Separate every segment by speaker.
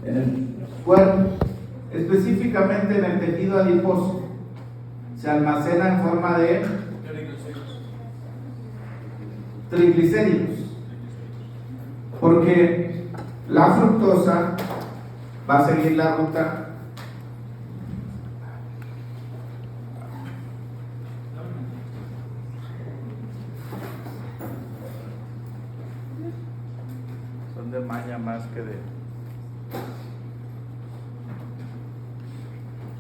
Speaker 1: en el cuerpo, específicamente en el tejido adiposo. Se almacena en forma de triglicéridos, porque la fructosa va a seguir la ruta de maña más que de...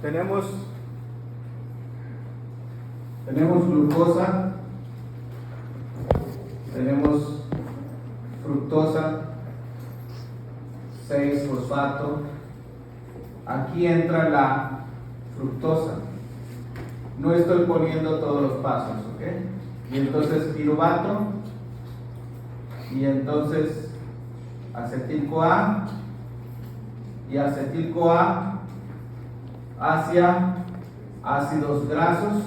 Speaker 1: Tenemos glucosa, tenemos fructosa, 6-fosfato. Aquí entra la fructosa. No estoy poniendo todos los pasos, ¿ok? Y entonces piruvato, y entonces acetil-CoA, y acetil-CoA hacia ácidos grasos,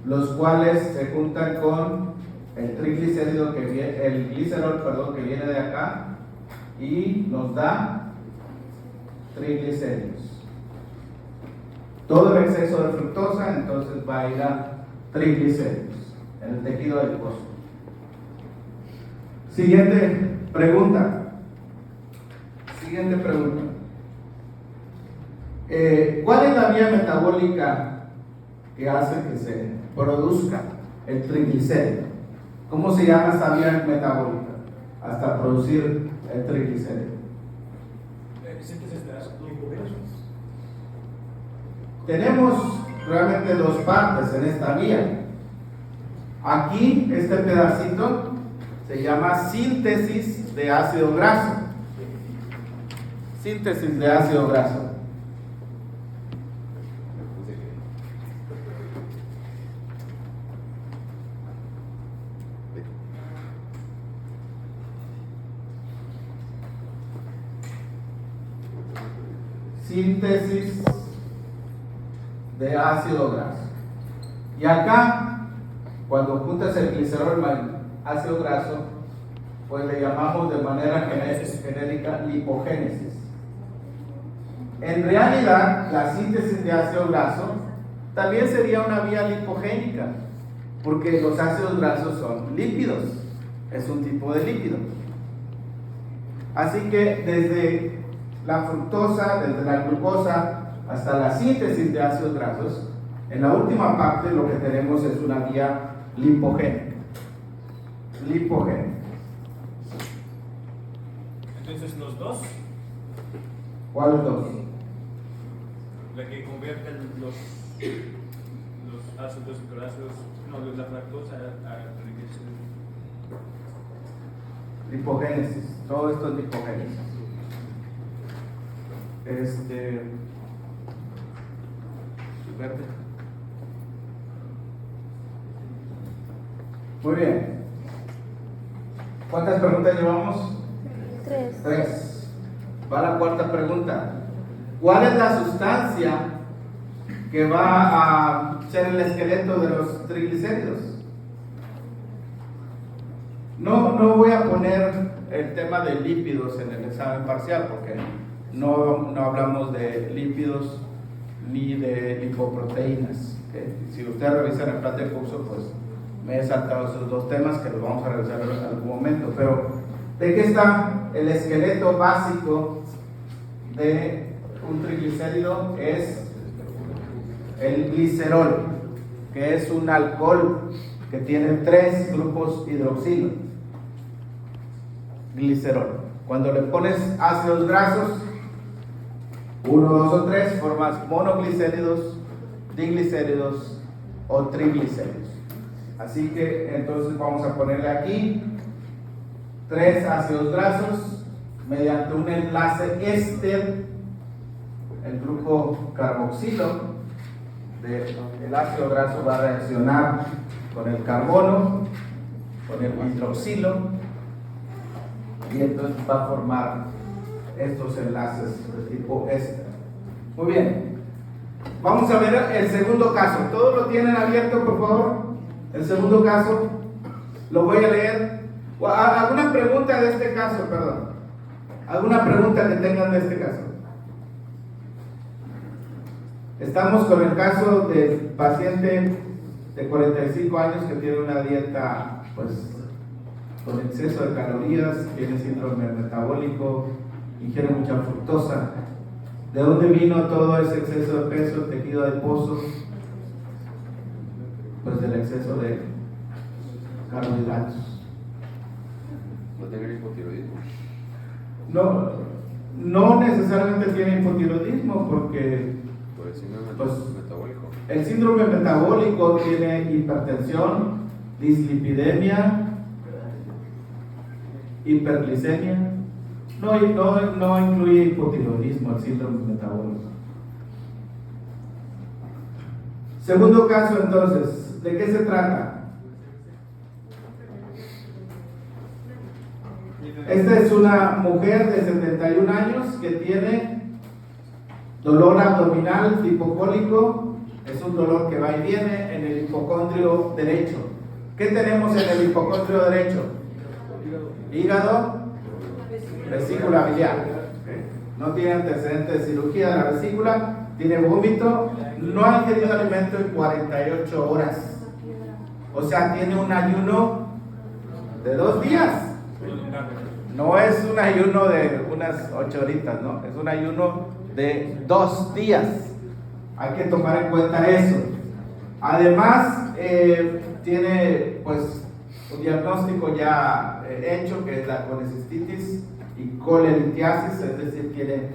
Speaker 1: los cuales se juntan con el triglicérido que viene, el glicerol, perdón, que viene de acá, y nos da triglicéridos. Todo el exceso de fructosa entonces va a ir a triglicéridos en el tejido adiposo. Siguiente pregunta. ¿Cuál es la vía metabólica que hace que se produzca el triglicérido? ¿Cómo se llama esa vía metabólica hasta producir el triglicérido?
Speaker 2: Síntesis de ácidos lipogénicos.
Speaker 1: Tenemos realmente dos partes en esta vía. Aquí, este pedacito se llama síntesis de ácido graso. Síntesis de ácido graso. Síntesis de ácido graso. Y acá, cuando juntas el glicerol más ácido graso, pues le llamamos de manera genérica lipogénesis. En realidad, la síntesis de ácido graso también sería una vía lipogénica, porque los ácidos grasos son lípidos, es un tipo de lípido. Así que desde la fructosa, desde la glucosa hasta la síntesis de ácidos grasos, en la última parte lo que tenemos es una vía lipogénica.
Speaker 2: Entonces los dos,
Speaker 1: ¿Cuáles dos?
Speaker 2: la que convierte los ácidos grasos, no, la fructosa a triglicéridos.
Speaker 1: Lipogénesis, todo esto es lipogénesis. Verde. Muy bien. ¿Cuántas preguntas llevamos? 3. Va la cuarta pregunta. ¿Cuál es la sustancia que va a ser el esqueleto de los triglicéridos? No voy a poner el tema de lípidos en el examen parcial porque no hablamos de lípidos ni de lipoproteínas. ¿Okay? Si usted revisa en el plan de curso, pues me he saltado esos dos temas que los vamos a revisar en algún momento. Pero, ¿de qué está el esqueleto básico de un triglicérido? Es el glicerol, que es un alcohol que tiene 3 grupos hidroxilo. Glicerol. Cuando le pones ácidos grasos, 1, 2 o 3, formas monoglicéridos, diglicéridos o triglicéridos. Así que entonces vamos a ponerle aquí 3 ácidos grasos mediante un enlace éster, el grupo carboxilo del ácido graso va a reaccionar con el carbono, con el hidroxilo, y entonces va a formar estos enlaces de tipo éster. Muy bien, vamos a ver el segundo caso. ¿Todos lo tienen abierto, por favor? El segundo caso lo voy a leer. ¿Alguna pregunta de este caso? Perdón. ¿Alguna pregunta que tengan de este caso? Estamos con el caso del paciente de 45 años que tiene una dieta pues con exceso de calorías, tiene síndrome metabólico, ingiere mucha fructosa. ¿De dónde vino todo ese exceso de peso, tejido adiposo? Pues del exceso de carbohidratos.
Speaker 3: ¿No tiene hipotiroidismo?
Speaker 1: No necesariamente tiene hipotiroidismo porque
Speaker 3: Por el síndrome
Speaker 1: pues,
Speaker 3: metabólico.
Speaker 1: el síndrome metabólico tiene hipertensión, dislipidemia, hiperglicemia. No incluye hipotiroidismo el síndrome metabólico. Segundo caso entonces, ¿de qué se trata? Esta es una mujer de 71 años que tiene dolor abdominal tipo cólico. Es un dolor que va y viene en el hipocondrio derecho. ¿Qué tenemos en el hipocondrio derecho? Hígado, vesícula biliar. No tiene antecedentes de cirugía de la vesícula, tiene vómito, no ha ingerido alimento en 48 horas. O sea, tiene un ayuno de 2 días. No es un ayuno de unas 8 horitas, no, es un ayuno de 2 días. Hay que tomar en cuenta eso. Además, tiene pues un diagnóstico ya hecho, que es la colecistitis y colelitiasis, es decir, tiene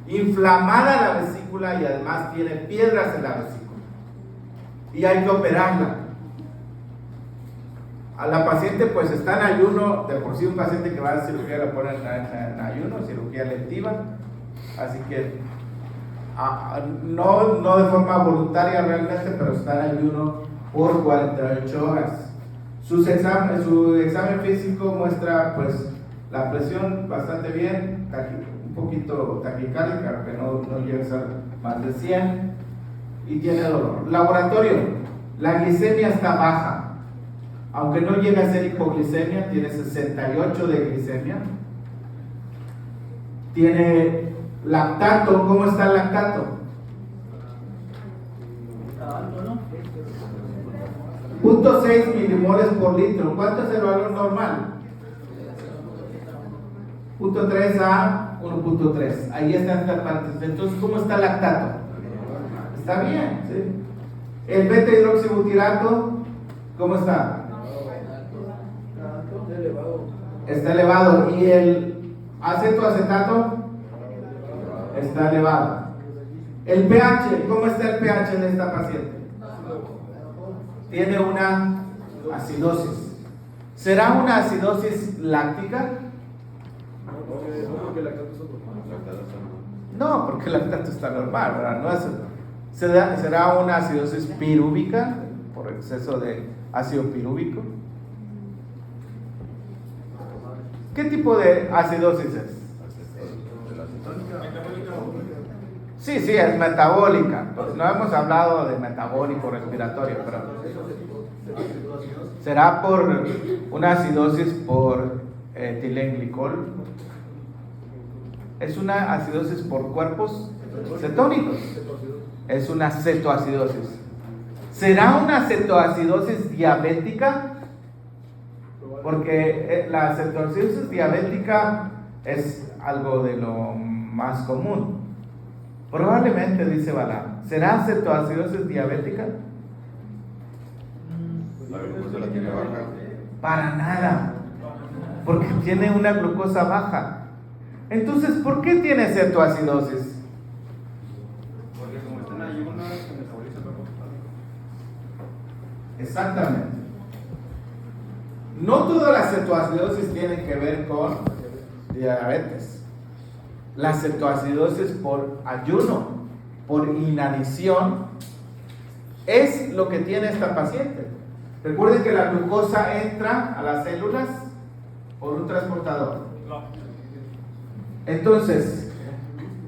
Speaker 1: inflamada la vesícula y además tiene piedras en la vesícula. Y hay que operarla. A la paciente pues está en ayuno, de por sí un paciente que va a cirugía la ponen en ayuno, cirugía electiva, así que no de forma voluntaria realmente, pero está en ayuno por 48 horas. Su examen físico muestra pues la presión bastante bien, un poquito taquicárdica, que no llega a ser más de 100, y tiene dolor. Laboratorio, la glicemia está baja. Aunque no llega a ser hipoglicemia, tiene 68 de glicemia. Tiene lactato. ¿Cómo está el lactato? 0.6 milimoles por litro. ¿Cuánto es el valor normal? 0.3 a 1.3. Ahí está esta parte. Entonces, ¿cómo está el lactato? Está bien, ¿sí? El beta-hidroxibutirato, ¿cómo está? Está elevado. ¿Y el acetoacetato? Está elevado. El pH, ¿cómo está el pH de esta paciente? Tiene una acidosis. ¿Será una acidosis láctica? No, porque el lactato está normal, ¿verdad? No es, ¿será una acidosis pirúvica por exceso de ácido pirúvico? ¿Qué tipo de acidosis es? Sí, es metabólica. Pues no hemos hablado de metabólico respiratorio, pero ¿será por una acidosis por etilenglicol? ¿Es una acidosis por cuerpos cetónicos? Es una cetoacidosis. ¿Será una cetoacidosis diabética? Porque la cetoacidosis diabética es algo de lo más común. Probablemente, dice Balam. ¿Será cetoacidosis diabética?
Speaker 3: La glucosa la tiene baja.
Speaker 1: Para nada. Porque tiene una glucosa baja. Entonces, ¿por qué tiene cetoacidosis?
Speaker 2: Porque como está en ayuno, se metaboliza todo.
Speaker 1: Exactamente. No todas las cetoacidosis tienen que ver con diabetes. La cetoacidosis por ayuno, por inanición, es lo que tiene esta paciente. Recuerden que la glucosa entra a las células por un transportador. Entonces,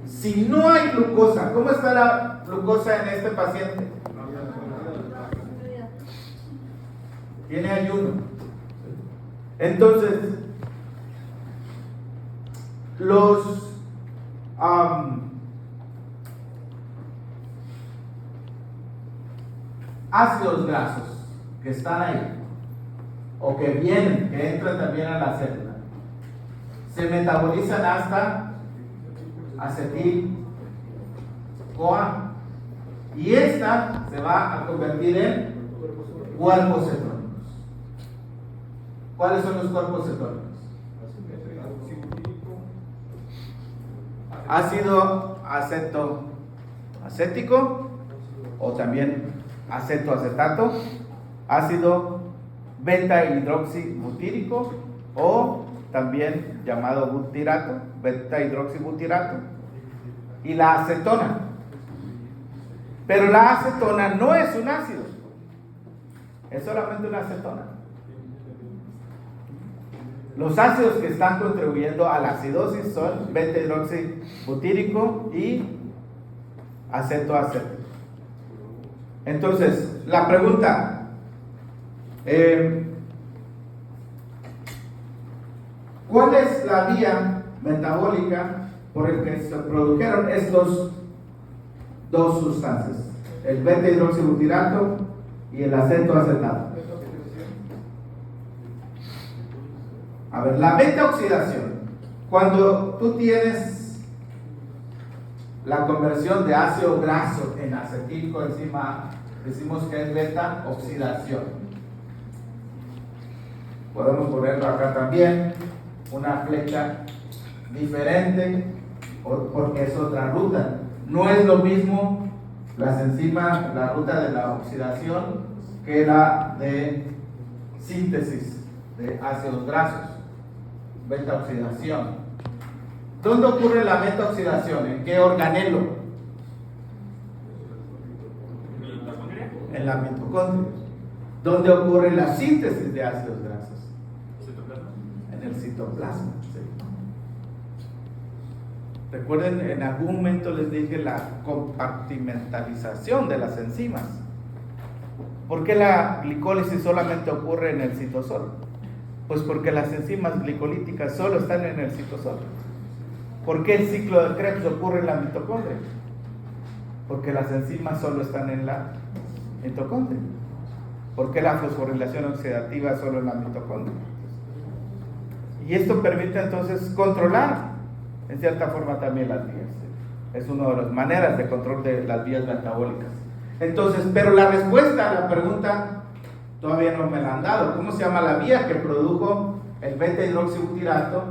Speaker 1: si no hay glucosa, ¿cómo está la glucosa en este paciente? Tiene ayuno. Entonces, ácidos grasos que están ahí, o que vienen, que entran también a la célula, se metabolizan hasta acetil-CoA, y esta se va a convertir en cuerpos cetónicos. ¿Cuáles son los cuerpos cetónicos? Ácido acético, o también acetoacetato, ácido beta hidroxibutírico, o también llamado butirato, beta hidroxibutirato, y la acetona. Pero la acetona no es un ácido, es solamente una acetona. Los ácidos que están contribuyendo a la acidosis son beta hidroxibutírico y acetoacético. Entonces, la pregunta, ¿cuál es la vía metabólica por el que se produjeron estos dos sustancias, el beta hidroxibutirato y el acetoacetato? A ver, la beta oxidación, cuando tú tienes la conversión de ácido graso en acetilcoenzima, decimos que es beta oxidación. Podemos ponerlo acá también, una flecha diferente, porque es otra ruta. No es lo mismo las enzimas, la ruta de la oxidación, que la de síntesis de ácidos grasos. Beta oxidación. ¿Dónde ocurre la beta oxidación? ¿En qué organelo? En la mitocondria. ¿Dónde ocurre la síntesis de ácidos grasos? En el citoplasma. Sí. Recuerden, en algún momento les dije la compartimentalización de las enzimas. ¿Por qué la glicólisis solamente ocurre en el citosol? Pues porque las enzimas glicolíticas solo están en el citosol. ¿Por qué el ciclo de Krebs ocurre en la mitocondria? Porque las enzimas solo están en la mitocondria. ¿Por qué la fosforilación oxidativa solo en la mitocondria? Y esto permite entonces controlar en cierta forma también las vías. Es una de las maneras de control de las vías metabólicas. Entonces, pero la respuesta a la pregunta todavía no me la han dado. ¿Cómo se llama la vía que produjo el beta hidroxibutirato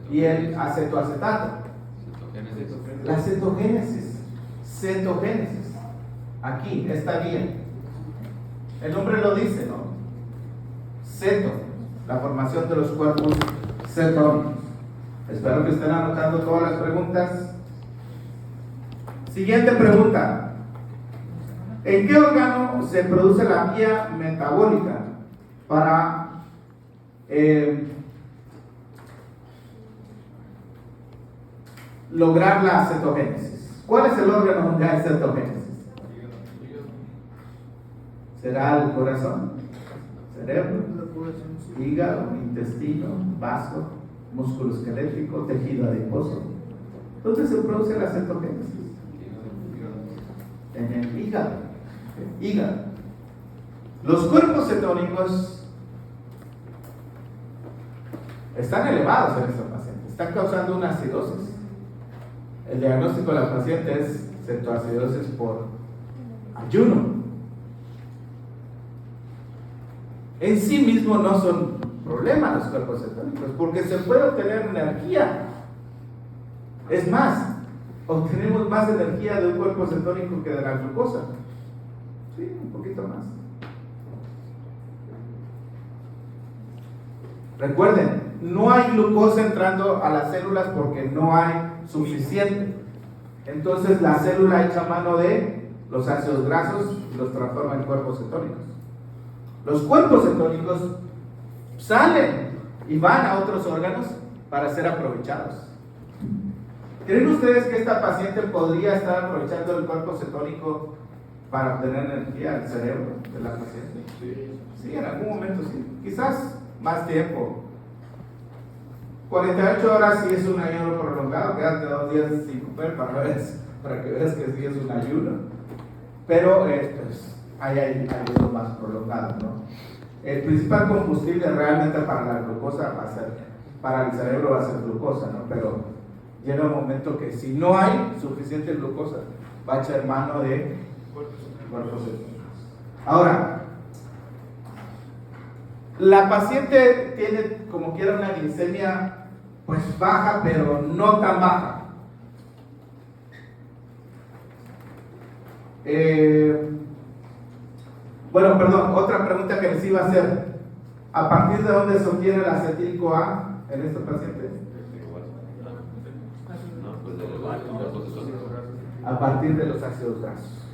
Speaker 1: y el acetoacetato? La cetogénesis. Cetogénesis. Aquí, esta vía. El nombre lo dice, ¿no? Ceto, la formación de los cuerpos cetónicos. Espero que estén anotando todas las preguntas. Siguiente pregunta. ¿En qué órgano se produce la vía metabólica para lograr la cetogénesis? ¿Cuál es el órgano donde hay cetogénesis? ¿Será el corazón? ¿Cerebro? ¿Hígado? ¿Intestino? ¿Vaso? ¿Músculo esquelético? ¿Tejido adiposo? ¿Dónde se produce la cetogénesis? En el hígado. Hígado. Los cuerpos cetónicos están elevados en esta paciente, están causando una acidosis. El diagnóstico de la paciente es cetoacidosis por ayuno. En sí mismo no son problemas los cuerpos cetónicos, porque se puede obtener energía. Es más, obtenemos más energía de un cuerpo cetónico que de la glucosa. Sí, un poquito más. Recuerden, no hay glucosa entrando a las células porque no hay suficiente. Entonces la célula echa mano de los ácidos grasos y los transforma en cuerpos cetónicos. Los cuerpos cetónicos salen y van a otros órganos para ser aprovechados. ¿Creen ustedes que esta paciente podría estar aprovechando el cuerpo cetónico para obtener energía al cerebro de la paciente? Sí, en algún momento sí. Quizás más tiempo. 48 horas sí es un ayuno prolongado, quédate 2 días sin comer para que veas que sí es un ayuno. Pero pues, hay ayunos más prolongados, ¿no? El principal combustible realmente para la glucosa va a ser, para el cerebro va a ser glucosa, ¿no? Pero llega un momento que si no hay suficiente glucosa, va a echar mano de cuerpos celular. Ahora, la paciente tiene como quiera una glicemia pues baja, pero no tan baja. Bueno, perdón, otra pregunta que les iba a hacer. ¿A partir de dónde se obtiene el acetil-CoA en este paciente?
Speaker 3: No, pues de los procesos.
Speaker 1: A partir de los ácidos grasos.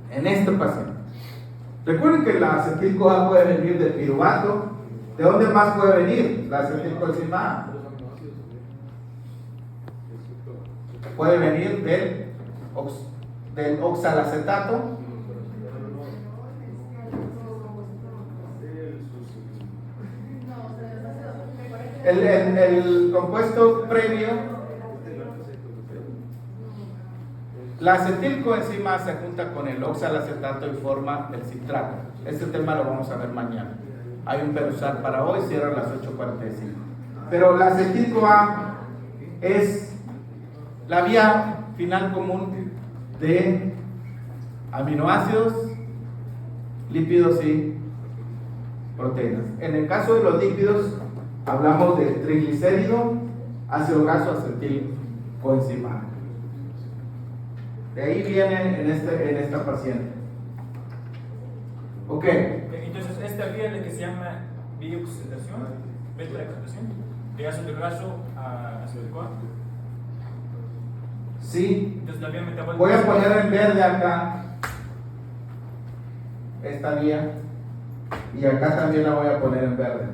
Speaker 1: En este paciente. Recuerden que la acetil-CoA puede venir del piruvato. ¿De dónde más puede venir la acetilcoenzima A? Puede venir del oxalacetato. El compuesto previo, la acetilcoenzima A se junta con el oxalacetato y forma el citrato. Este tema lo vamos a ver mañana. Hay un perusal para hoy, cierra a las 8:45. Pero la acetil-CoA es la vía final común de aminoácidos, lípidos y proteínas. En el caso de los lípidos, hablamos de triglicérido, ácido graso, acetilcoenzima A. De ahí viene en esta paciente. Ok.
Speaker 2: Entonces, esta vía es la que se llama bioxidación, beta-oxidación, de ácido graso a ácido CoA.
Speaker 1: Sí.
Speaker 2: Entonces, la vía metabólica.
Speaker 1: Voy a poner en verde acá esta vía y acá también la voy a poner en verde.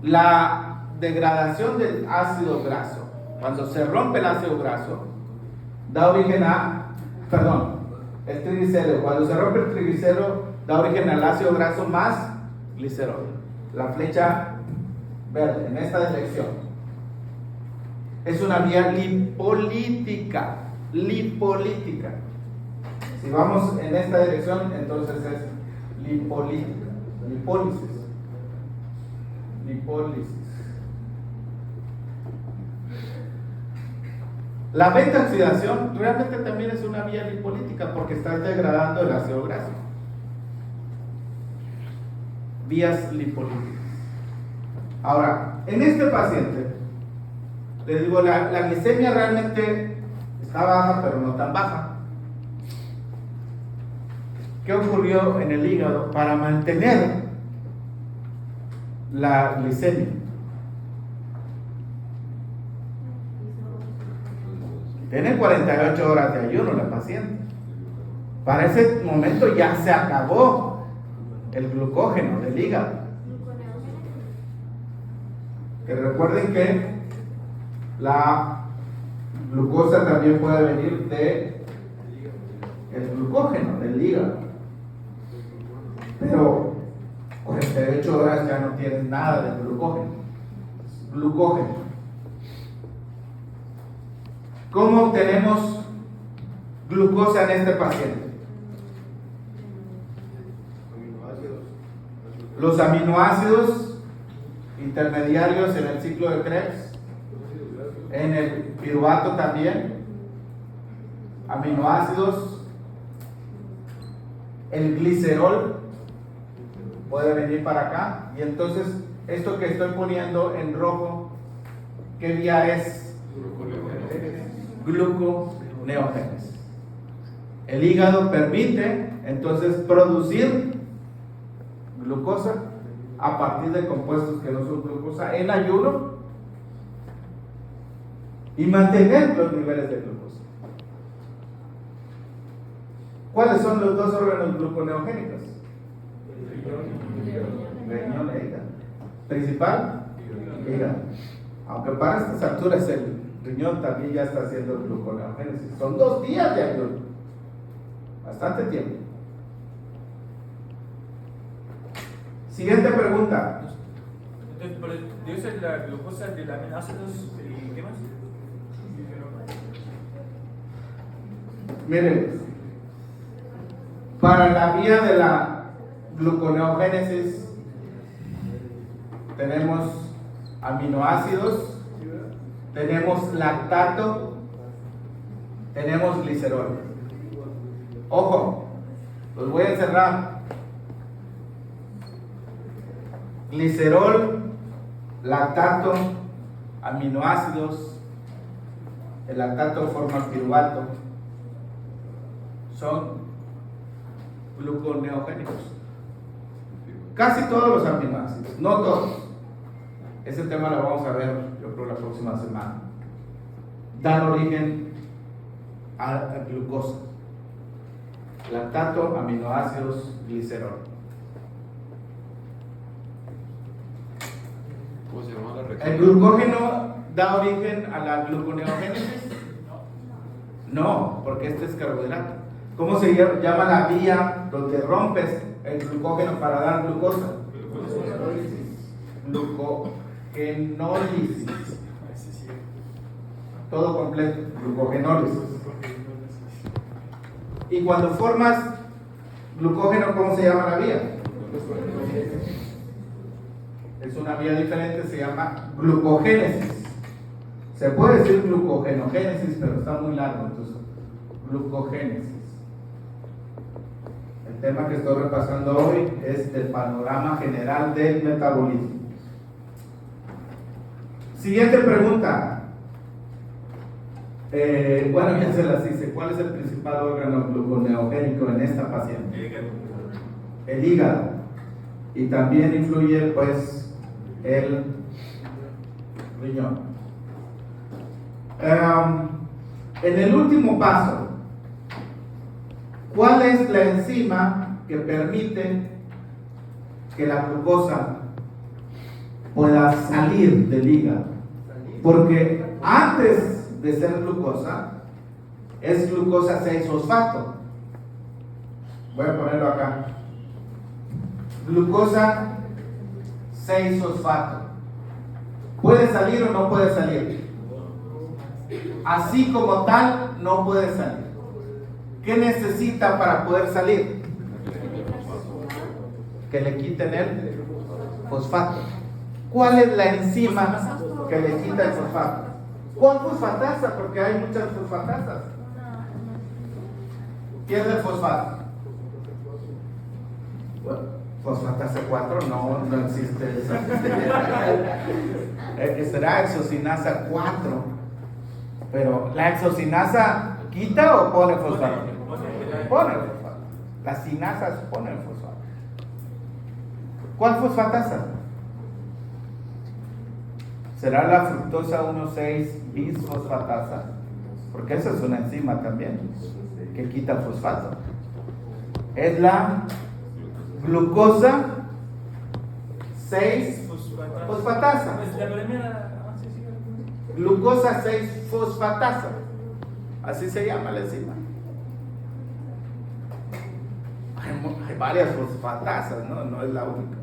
Speaker 1: La degradación del ácido graso, cuando se rompe el ácido graso, da origen el triglicérido. Cuando se rompe el triglicérido, da origen al ácido graso más glicerol. La flecha verde en esta dirección. Es una vía lipolítica. Lipolítica. Si vamos en esta dirección, entonces es lipolítica. Lipólisis. Lipólisis. La beta-oxidación realmente también es una vía lipolítica porque está degradando el ácido graso. Vías lipolíticas. Ahora, en este paciente, les digo, la glicemia realmente está baja, pero no tan baja. ¿Qué ocurrió en el hígado para mantener la glicemia? Tiene 48 horas de ayuno la paciente. Para ese momento ya se acabó el glucógeno del hígado. Que recuerden que la glucosa también puede venir de el glucógeno del hígado. Pero 48 horas ya no tienes nada de glucógeno. Glucógeno. ¿Cómo obtenemos glucosa en este paciente? Los aminoácidos intermediarios en el ciclo de Krebs, en el piruvato también, aminoácidos, el glicerol puede venir para acá, y entonces esto que estoy poniendo en rojo, ¿qué vía es? Gluconeogénesis. El hígado permite entonces producir glucosa a partir de compuestos que no son glucosa en ayuno y mantener los niveles de glucosa. ¿Cuáles son los dos órganos gluconeogénicos? Riñón e hígado. Principal, hígado. Aunque para estas alturas el riñón también ya está haciendo gluconeogénesis. Son 2 días de ayuno. Bastante tiempo. Siguiente pregunta.
Speaker 2: Entonces, dice la glucosa de los aminoácidos y ¿qué más?
Speaker 1: Miren, para la vía de la gluconeogénesis tenemos aminoácidos, tenemos lactato, tenemos glicerol. Ojo, los voy a encerrar. Glicerol, lactato, aminoácidos, el lactato forma piruvato, son gluconeogénicos. Casi todos los aminoácidos, no todos. Ese tema lo vamos a ver, yo creo, la próxima semana. Dan origen a glucosa. Lactato, aminoácidos, glicerol.
Speaker 3: ¿Cómo se llama la
Speaker 1: ¿El
Speaker 3: reacción?
Speaker 1: glucógeno da origen a la gluconeogénesis? No, porque este es carbohidrato. ¿Cómo se llama la vía donde rompes el glucógeno para dar glucosa? Glucogenólisis. Todo completo, glucogenólisis. Y cuando formas glucógeno, ¿cómo se llama la vía? Es una vía diferente, se llama glucogénesis. Se puede decir glucogenogénesis, pero está muy largo, entonces glucogénesis. El tema que estoy repasando hoy es el panorama general del metabolismo. Siguiente pregunta. Bueno, ya se las hice. ¿Cuál es el principal órgano gluconeogénico en esta paciente? El hígado. Y también influye, pues, el riñón. En el último paso, ¿cuál es la enzima que permite que la glucosa pueda salir del hígado? Porque antes de ser glucosa, es glucosa 6-fosfato. Voy a ponerlo acá. Glucosa 6-fosfato. ¿Puede salir o no puede salir? Así como tal, no puede salir. ¿Qué necesita para poder salir? Que le quiten el fosfato. ¿Cuál es la enzima que le quita el fosfato? ¿Cuál fosfatasa? Porque hay muchas fosfatasas. ¿Qué es el fosfato? Bueno, fosfatasa 4 no existe esa. Será exocinasa 4. Pero ¿la exocinasa quita o pone fosfato? Pone el fosfato. Las cinasas ponen fosfato. ¿Cuál fosfatasa? ¿Será la fructosa 1,6-bisfosfatasa? Porque esa es una enzima también que quita fosfato. Es la glucosa 6-fosfatasa. Glucosa 6-fosfatasa. Así se llama la enzima. Hay varias fosfatasas, no es la única.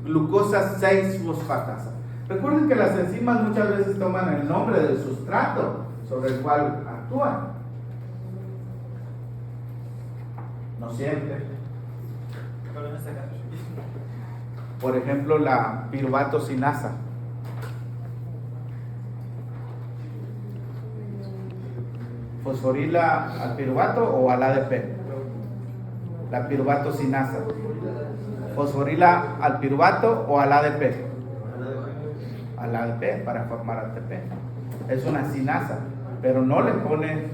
Speaker 1: Glucosa 6-fosfatasa. Recuerden que las enzimas muchas veces toman el nombre del sustrato sobre el cual actúan. No siempre. Por ejemplo, la piruvatocinasa. ¿Fosforila al piruvato o al ADP? La piruvatocinasa. ¿Fosforila al piruvato o al ADP? Al ADP para formar ATP. Es una cinasa, pero no le pone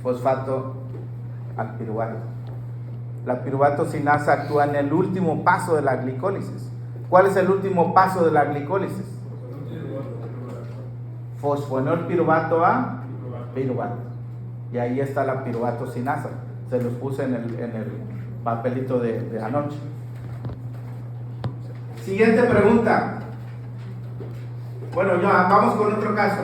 Speaker 1: fosfato al piruvato. La piruvatocinasa actúa en el último paso de la glicólisis. ¿Cuál es el último paso de la glicólisis? Fosfonol piruvato a piruvato. Y ahí está la piruvatocinasa. Se los puse en el papelito de anoche. Siguiente pregunta. Bueno, ya vamos con otro caso.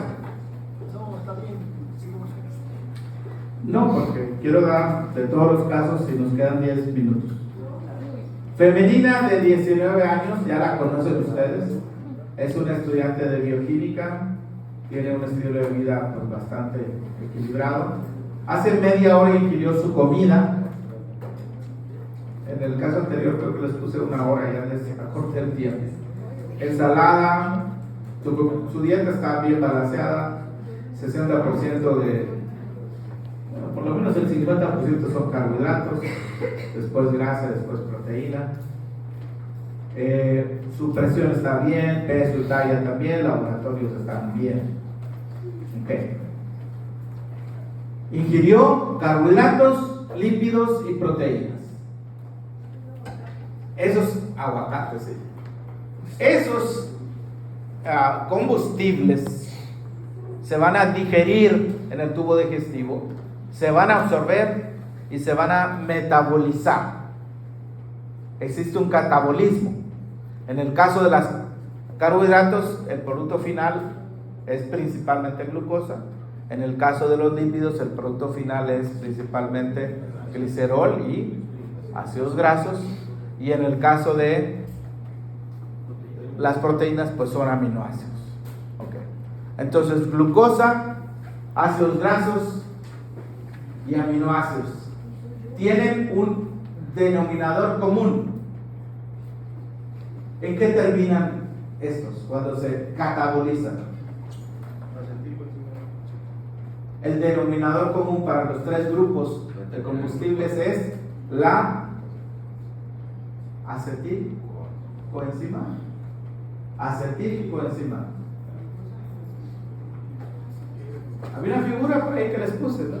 Speaker 1: No, porque quiero dar de todos los casos y nos quedan 10 minutos. Femenina de 19 años, ya la conocen ustedes. Es una estudiante de bioquímica. Tiene un estilo de vida pues, bastante equilibrado. hace media hora ingirió su comida. En el caso anterior creo que les puse una hora, ya les acorté el tiempo. Ensalada, su dieta está bien balanceada, 60% de, bueno, por lo menos el 50% son carbohidratos, después grasa, después proteína. Su presión está bien, peso y talla también, laboratorios están bien. Okay. Ingirió carbohidratos, lípidos y proteínas. Esos aguacates, sí. Esos combustibles se van a digerir en el tubo digestivo, se van a absorber y se van a metabolizar. Existe un catabolismo. En el caso de los carbohidratos, el producto final es principalmente glucosa. En el caso de los lípidos, el producto final es principalmente glicerol y ácidos grasos. Y en el caso de las proteínas, pues son aminoácidos. Okay. Entonces, glucosa, ácidos grasos y aminoácidos tienen un denominador común. ¿En qué terminan estos cuando se catabolizan? El denominador común para los tres grupos de combustibles es la acetilcoenzima. Acetilcoenzima. Había una figura por ahí que les puse, ¿no?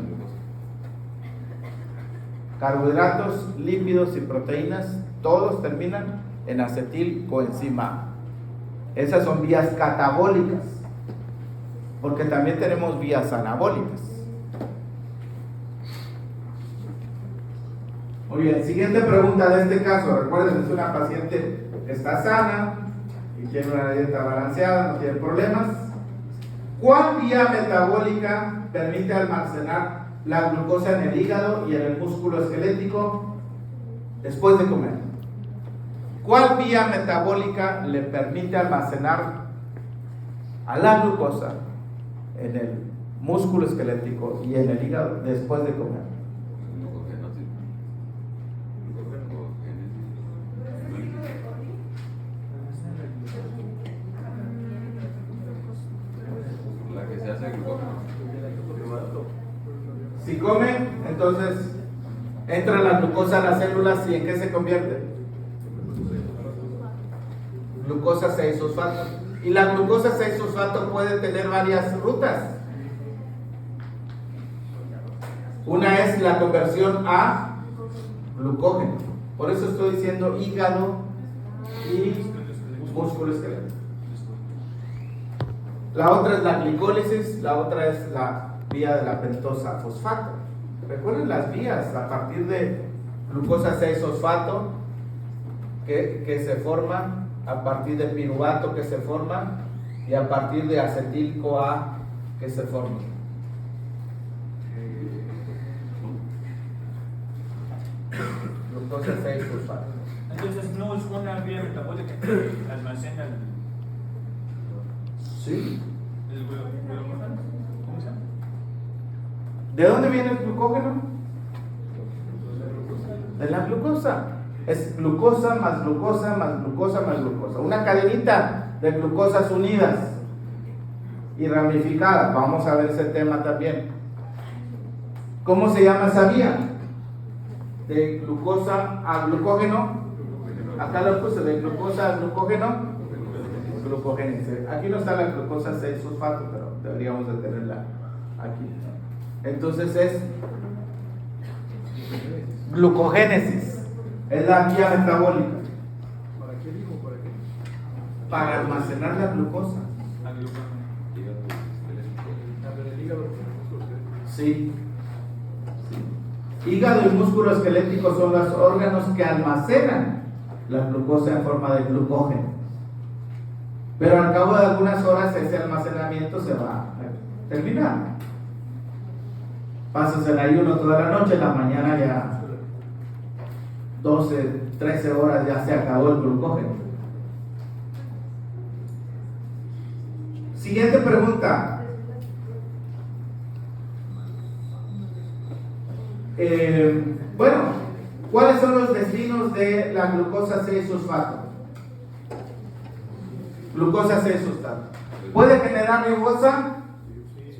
Speaker 1: Carbohidratos, lípidos y proteínas, todos terminan en acetilcoenzima. Esas son vías catabólicas, porque también tenemos vías anabólicas. Muy bien, siguiente pregunta de este caso. Recuerden, es una paciente que está sana y tiene una dieta balanceada, no tiene problemas. ¿Cuál vía metabólica permite almacenar la glucosa en el hígado y en el músculo esquelético después de comer? ¿Cuál vía metabólica le permite almacenar a la glucosa en el músculo esquelético y en el hígado después de comer?
Speaker 3: La que se hace glucógeno.
Speaker 1: Si comen, entonces entra la glucosa a las células y ¿en qué se convierte? Glucosa 6-fosfato. Y la glucosa 6-fosfato puede tener varias rutas. Una es la conversión a glucógeno. Por eso estoy diciendo hígado y músculo esquelético. La otra es la glicólisis, la otra es la vía de la pentosa fosfato. Recuerden las vías a partir de glucosa 6-fosfato que se forma, a partir de piruvato que se forma y a partir de acetil-CoA que se forma. Glucosa 6-fosfato.
Speaker 2: Entonces no es una vía metabólica que almacena
Speaker 1: Sí.
Speaker 2: el glucógeno. ¿Cómo se llama?
Speaker 1: ¿De dónde viene el glucógeno? De la glucosa. Es glucosa más glucosa más glucosa más glucosa. Una cadenita de glucosas unidas y ramificadas. Vamos a ver ese tema también. ¿Cómo se llama esa vía? De glucosa a glucógeno. Acá lo puse, de glucosa a glucógeno. Glucogénesis. Aquí no está la glucosa 6-fosfato, pero deberíamos de tenerla aquí. Entonces es glucogénesis. Es la vía metabólica.
Speaker 4: ¿Para qué dijo? ¿Para qué?
Speaker 1: Para almacenar la glucosa.
Speaker 2: Al glucógeno.
Speaker 4: A ver, el hígado tiene músculo esquelético.
Speaker 1: Sí. Hígado y músculo esquelético son los órganos que almacenan la glucosa en forma de glucógeno. Pero al cabo de algunas horas ese almacenamiento se va a terminar. Pasas el ayuno toda la noche, en la mañana ya 12, 13 horas ya se acabó el glucógeno. Siguiente pregunta. Bueno, ¿cuáles son los destinos de la glucosa 6-fosfato? Glucosa 6-fosfato. ¿Puede generar ribosa?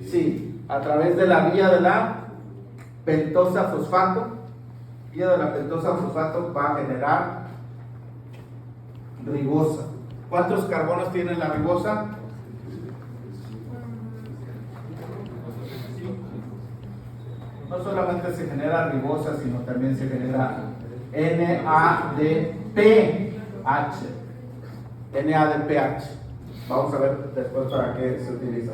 Speaker 1: Sí, a través de la vía de la pentosa fosfato. Vía de la pentosa fosfato va a generar ribosa. ¿Cuántos carbonos tiene la ribosa? No solamente se genera ribosa, sino también se genera NADPH. NADPH. Vamos a ver después para qué se utiliza.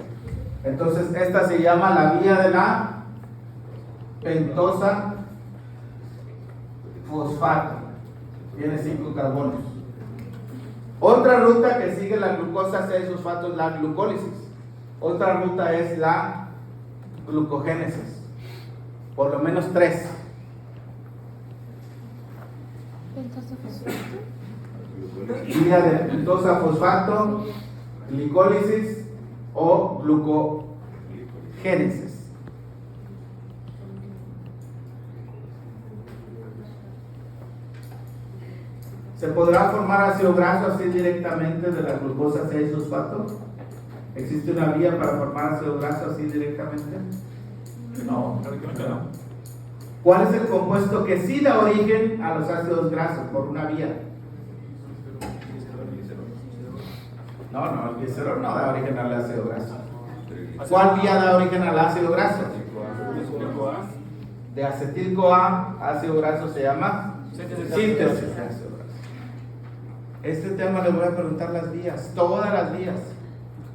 Speaker 1: Entonces, esta se llama la vía de la pentosa fosfato. Tiene 5 carbonos. Otra ruta que sigue la glucosa 6-fosfato es la glucólisis. Otra ruta es la glucogénesis. Por lo menos 3. Vía de pentosa fosfato, glicólisis o glucogénesis. ¿Se podrá formar ácido graso así directamente de la glucosa 6-fosfato? ¿Existe una vía para formar ácido graso así directamente? No. ¿Cuál es el compuesto que sí da origen a los ácidos grasos por una vía? No, el glicerol no da origen al ácido graso. ¿Cuál vía da origen al ácido graso? De acetil-CoA, ácido graso se llama síntesis de ácido graso. Este tema le voy a preguntar las vías, todas las vías.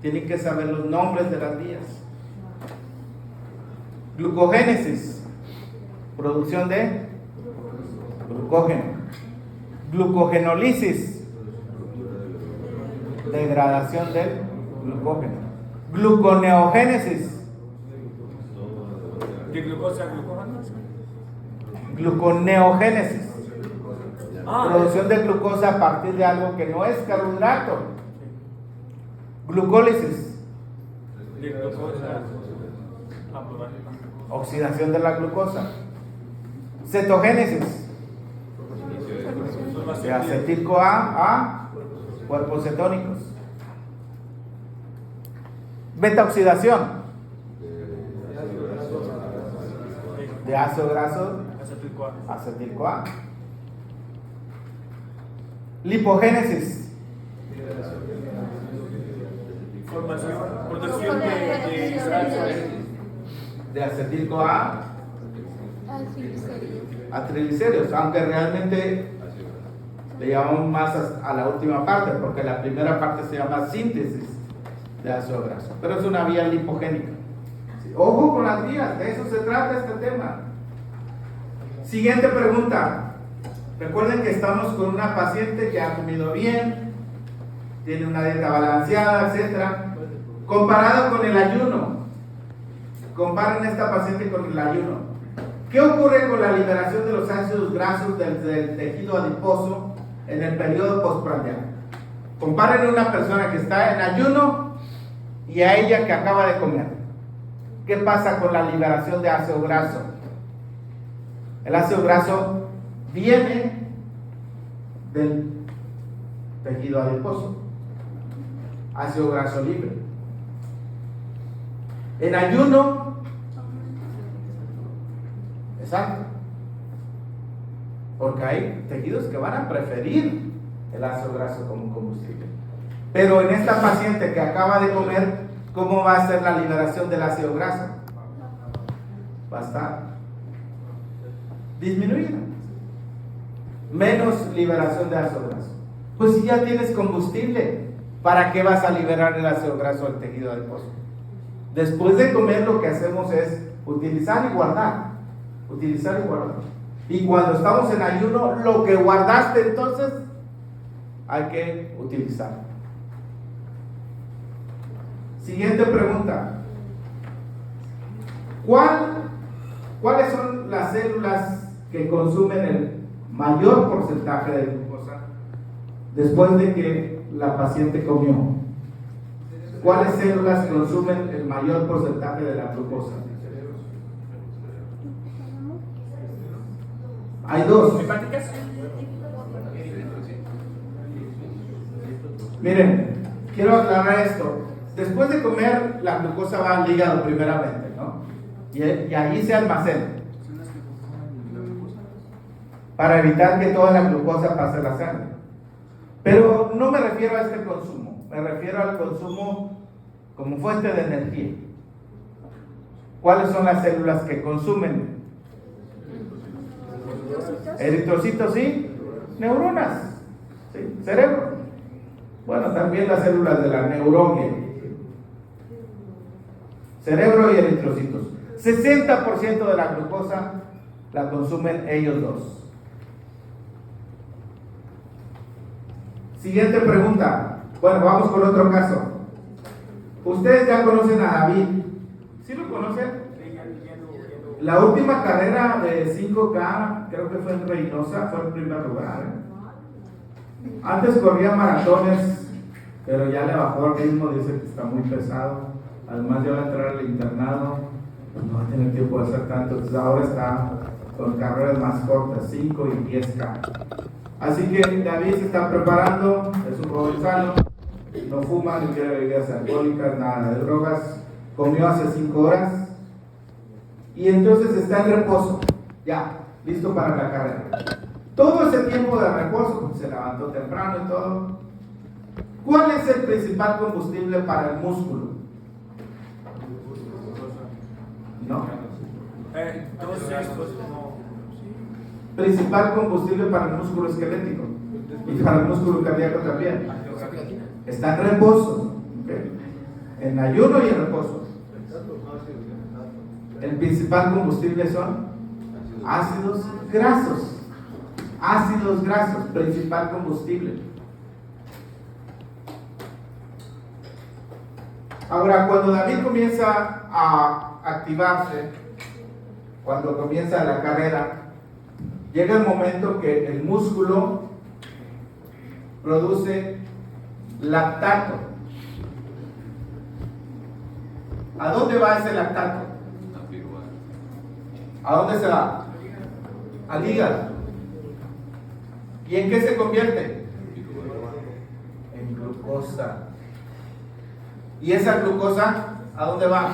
Speaker 1: Tienen que saber los nombres de las vías. Glucogénesis, producción de glucógeno. Glucogenólisis, degradación del glucógeno. Gluconeogénesis,
Speaker 2: ¿De glucosa a glucógeno?
Speaker 1: gluconeogénesis, producción de glucosa a partir de algo que no es carbohidrato. Glucólisis,
Speaker 2: De glucosa a plural.
Speaker 1: oxidación de la glucosa. Cetogénesis, de acetil-CoA a cuerpos cetónicos. Beta-oxidación, de ácido graso a acetil-CoA. Lipogénesis,
Speaker 2: Producción de grasa.
Speaker 1: de acetil-CoA a triglicéridos, aunque realmente le llamamos más a la última parte, porque la primera parte se llama síntesis de ácido graso, pero es una vía lipogénica. Sí, ojo con las vías, de eso se trata este tema. Siguiente pregunta. Recuerden que estamos con una paciente que ha comido bien, tiene una dieta balanceada, etc. Comparado con el ayuno, comparen esta paciente con el ayuno. ¿Qué ocurre con la liberación de los ácidos grasos del tejido adiposo en el periodo postprandial? Comparen a una persona que está en ayuno y a ella que acaba de comer. ¿Qué pasa con la liberación de ácido graso? El ácido graso viene del tejido adiposo, ácido graso libre. En ayuno, exacto, porque hay tejidos que van a preferir el ácido graso como combustible. Pero en esta paciente que acaba de comer, ¿cómo va a ser la liberación del ácido graso? Va a estar disminuida. Menos liberación de ácido graso. Pues si ya tienes combustible, ¿para qué vas a liberar el ácido graso del tejido adiposo? Después de comer lo que hacemos es utilizar y guardar. Utilizar y guardar. Y cuando estamos en ayuno, lo que guardaste entonces hay que utilizar. Siguiente pregunta. ¿Cuáles son las células que consumen el mayor porcentaje de glucosa después de que la paciente comió? ¿Cuáles células consumen el mayor porcentaje de la glucosa? Hay dos.
Speaker 2: ¿Hepáticas?
Speaker 1: Miren, quiero aclarar esto. Después de comer, la glucosa va al hígado primeramente, ¿no? Y allí se almacena. Para evitar que toda la glucosa pase a la sangre. Pero no me refiero a este consumo. Me refiero al consumo como fuente de energía. ¿Cuáles son las células que consumen? Eritrocitos y neuronas. ¿Sí? Cerebro. Bueno, también las células de la neuronia. Cerebro y eritrocitos. 60% de la glucosa la consumen ellos dos. Siguiente pregunta. Bueno, vamos con otro caso. Ustedes ya conocen a David. ¿Sí lo conocen? La última carrera de 5K, creo que fue en Reynosa, fue en primer lugar. Antes corría maratones, pero ya le bajó el ritmo, dice que está muy pesado. Además ya va a entrar al internado, pues no va a tener tiempo de hacer tanto. Entonces ahora está con carreras más cortas, 5 y 10K. Así que David se está preparando, es un joven sano, no fuma, ni quiere bebidas alcohólicas, nada de drogas, comió hace 5 horas y entonces está en reposo, ya, listo para la carrera. Todo ese tiempo de reposo, pues, se levantó temprano y todo. ¿Cuál es el principal combustible para el músculo? No.
Speaker 2: Entonces, pues no.
Speaker 1: Principal combustible para el músculo esquelético y para el músculo cardíaco también. Está en reposo, ¿okay? En ayuno y en reposo. El principal combustible son ácidos grasos. Ácidos grasos, principal combustible. Ahora, cuando David comienza a activarse, cuando comienza la carrera, llega el momento que el músculo produce lactato. ¿A dónde va ese lactato? ¿A dónde se va? Al hígado. ¿Y en qué se convierte? En glucosa. ¿Y esa glucosa a dónde va?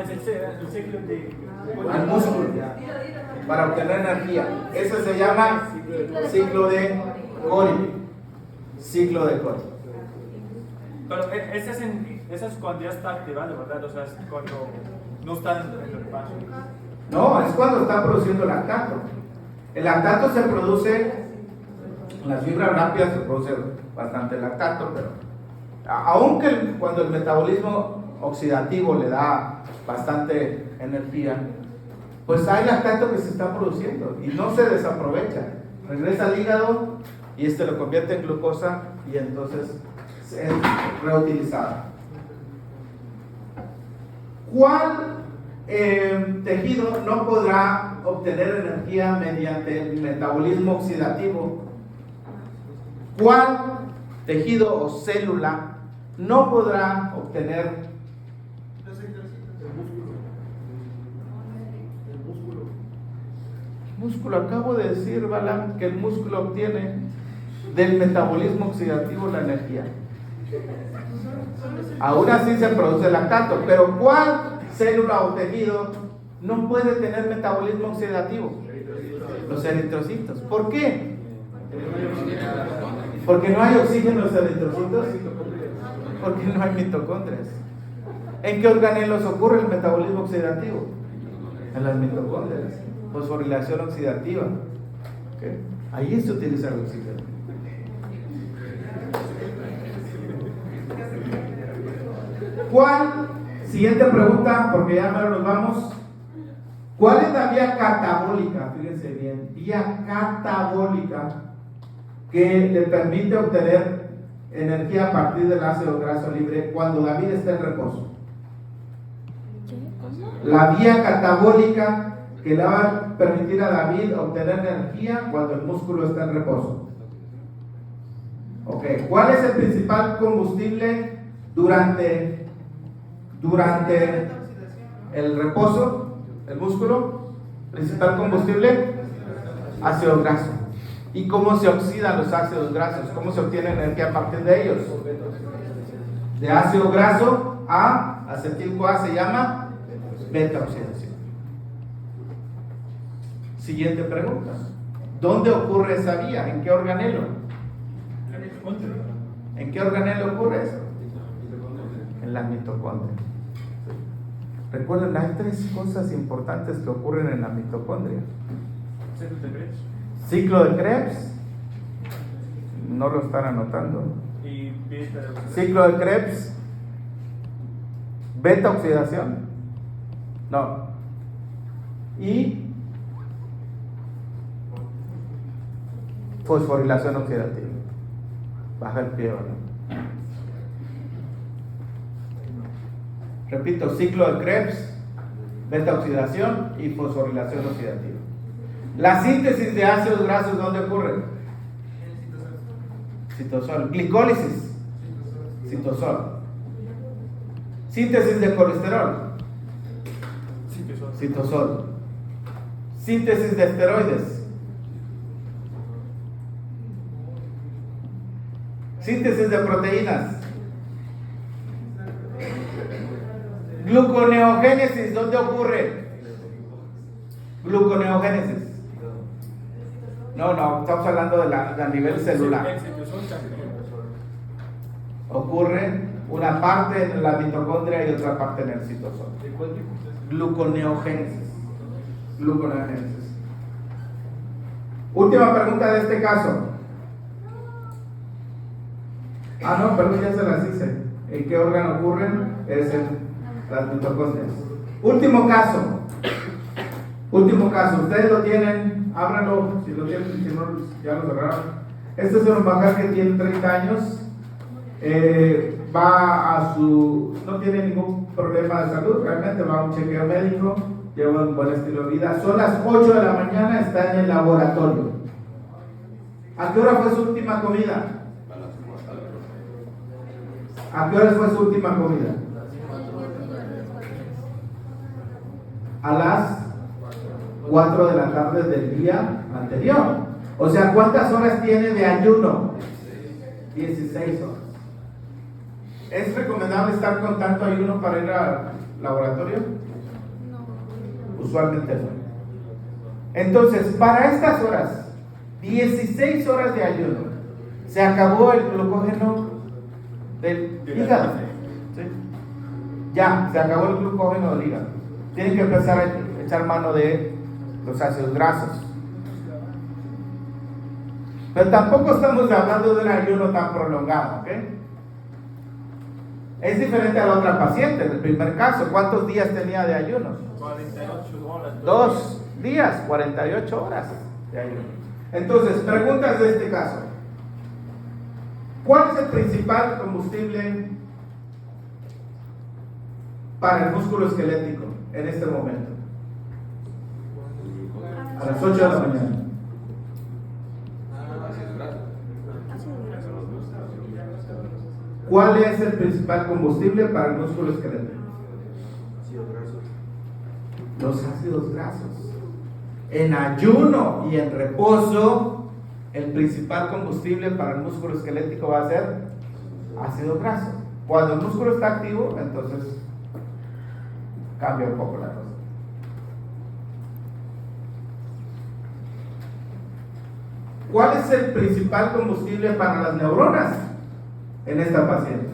Speaker 2: Es el ciclo de.
Speaker 1: Al músculo, para obtener energía. Eso se llama ciclo de Cori. Ciclo de Cori.
Speaker 2: Pero ese es cuando ya está activado, ¿verdad? O sea, es cuando no está en el repaso.
Speaker 1: No, es cuando está produciendo lactato. El lactato se produce, en las fibras rápidas se produce bastante lactato, pero aunque cuando el metabolismo oxidativo le da bastante energía, pues hay lactato que se está produciendo y no se desaprovecha. Regresa al hígado y este lo convierte en glucosa y entonces es reutilizada. ¿Cuál tejido no podrá obtener energía mediante el metabolismo oxidativo? ¿Cuál tejido o célula no podrá obtener músculo? Acabo de decir, Balam, que el músculo obtiene del metabolismo oxidativo la energía. Aún así se produce lactato, pero ¿cuál célula o tejido no puede tener metabolismo oxidativo? Los eritrocitos. ¿Por qué? Porque no hay oxígeno en los eritrocitos. Porque no hay mitocondrias. ¿En qué organelos ocurre el metabolismo oxidativo? En las mitocondrias. Fosforilación oxidativa. ¿Okay? Ahí se utiliza el oxígeno. ¿Cuál? Siguiente pregunta, porque ya ahora nos vamos. ¿Cuál es la vía catabólica? Fíjense bien, vía catabólica que le permite obtener energía a partir del ácido graso libre cuando David está en reposo. La vía catabólica que le va a permitir a David obtener energía cuando el músculo está en reposo. Ok, ¿cuál es el principal combustible durante el reposo? El músculo, principal combustible, ácido graso. ¿Y cómo se oxidan los ácidos grasos? ¿Cómo se obtiene energía a partir de ellos? De ácido graso a acetil-CoA se llama beta oxidación. Siguiente pregunta. ¿Dónde ocurre esa vía? ¿En qué organelo? ¿En qué organelo ocurre eso? En la mitocondria. Recuerden, hay tres cosas importantes que ocurren en la mitocondria. Ciclo de Krebs, no lo están anotando.
Speaker 2: Y beta de oxidación.
Speaker 1: Ciclo de Krebs, beta oxidación, no, y fosforilación oxidativa. Baja el pie, ¿no? Repito, ciclo de Krebs, beta oxidación y fosforilación oxidativa. La síntesis de ácidos grasos, ¿dónde ocurre? Citosol. Glicólisis, citosol. Síntesis de colesterol, citosol. Síntesis de esteroides, síntesis de proteínas. Gluconeogénesis, ¿dónde ocurre? Gluconeogénesis. No, estamos hablando de a nivel celular. Ocurre una parte en la mitocondria y otra parte en el citosol. Gluconeogénesis. Gluconeogénesis. Última pregunta de este caso. No, perdón, ya se las hice. ¿En qué órgano ocurren? Es en las mitocondrias. Último caso. Último caso. Ustedes lo tienen, ábranlo, si lo tienen, si no, ya lo cerraron. Este es un mujer que tiene 30 años. No tiene ningún problema de salud, realmente va a un chequeo médico, lleva un buen estilo de vida. Son las 8 de la mañana, está en el laboratorio. ¿A qué hora fue su última comida? ¿A qué hora fue su última comida? A las 4 de la tarde del día anterior. O sea, ¿cuántas horas tiene de ayuno? 16 horas. ¿Es recomendable estar con tanto ayuno para ir al laboratorio? No. Usualmente no. Entonces, para estas horas, 16 horas de ayuno, se acabó el glucógeno del hígado. ¿Sí? Ya, se acabó el glucógeno del hígado. Tienen que empezar a echar mano de los ácidos grasos. Pero tampoco estamos hablando de un ayuno tan prolongado, ¿ok? Es diferente a la otra paciente, en el primer caso. ¿Cuántos días tenía de ayuno?
Speaker 2: 48 horas.
Speaker 1: 2 días, 48 horas de ayuno. Entonces, preguntas de este caso. ¿Cuál es el principal combustible para el músculo esquelético en este momento? A las 8 de la mañana. ¿Cuál es el principal combustible para el músculo esquelético? Los ácidos grasos. En ayuno y en reposo, el principal combustible para el músculo esquelético va a ser ácido graso. Cuando el músculo está activo, entonces cambia un poco la cosa. ¿Cuál es el principal combustible para las neuronas en esta paciente?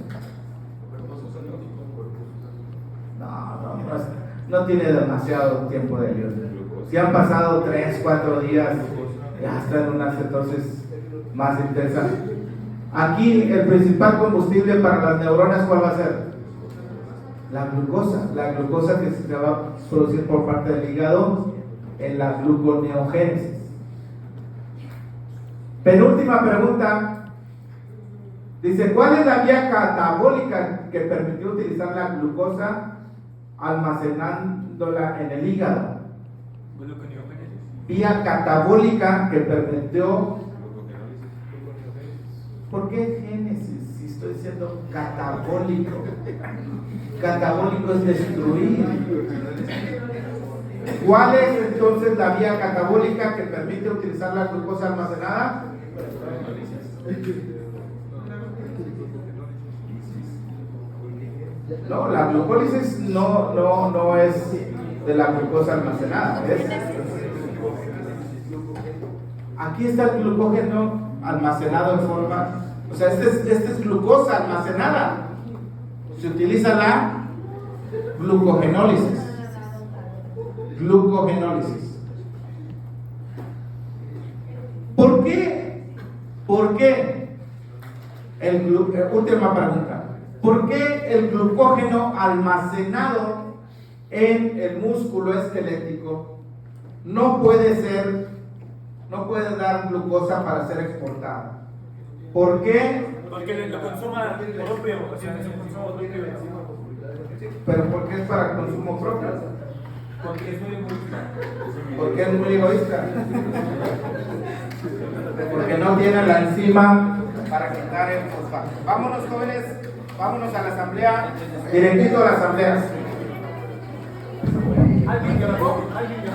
Speaker 1: No tiene demasiado tiempo de ayuno. Si han pasado 3, 4 días, ya está en una cetosis más intensa. Aquí el principal combustible para las neuronas, ¿cuál va a ser? La glucosa que se va a producir por parte del hígado en la gluconeogénesis. Penúltima pregunta. Dice, ¿cuál es la vía catabólica que permitió utilizar la glucosa almacenándola en el hígado? Vía catabólica que permitió. ¿Por qué génesis? Si estoy diciendo catabólico. Catabólico es destruir. ¿Cuál es entonces la vía catabólica que permite utilizar la glucosa almacenada? No, la glucólisis no es de la glucosa almacenada. Aquí está el glucógeno almacenado en forma, o sea, este es glucosa almacenada. Se utiliza la glucogenólisis. Glucogenólisis. ¿Por qué? ¿Por qué? Última pregunta. ¿Por qué el glucógeno almacenado en el músculo esquelético no puede dar glucosa para ser exportada? ¿Por qué?
Speaker 2: Porque lo consuma propio, o sea, es un consumo propio.
Speaker 1: ¿Pero por qué es para consumo propio?
Speaker 2: Porque es muy egoísta.
Speaker 1: Porque es muy egoísta. Porque no tiene la enzima para quitar el fosfato. Vámonos, jóvenes, vámonos a la asamblea, directito a la asamblea.
Speaker 2: ¿Alguien grabó? ¿Alguien grabó?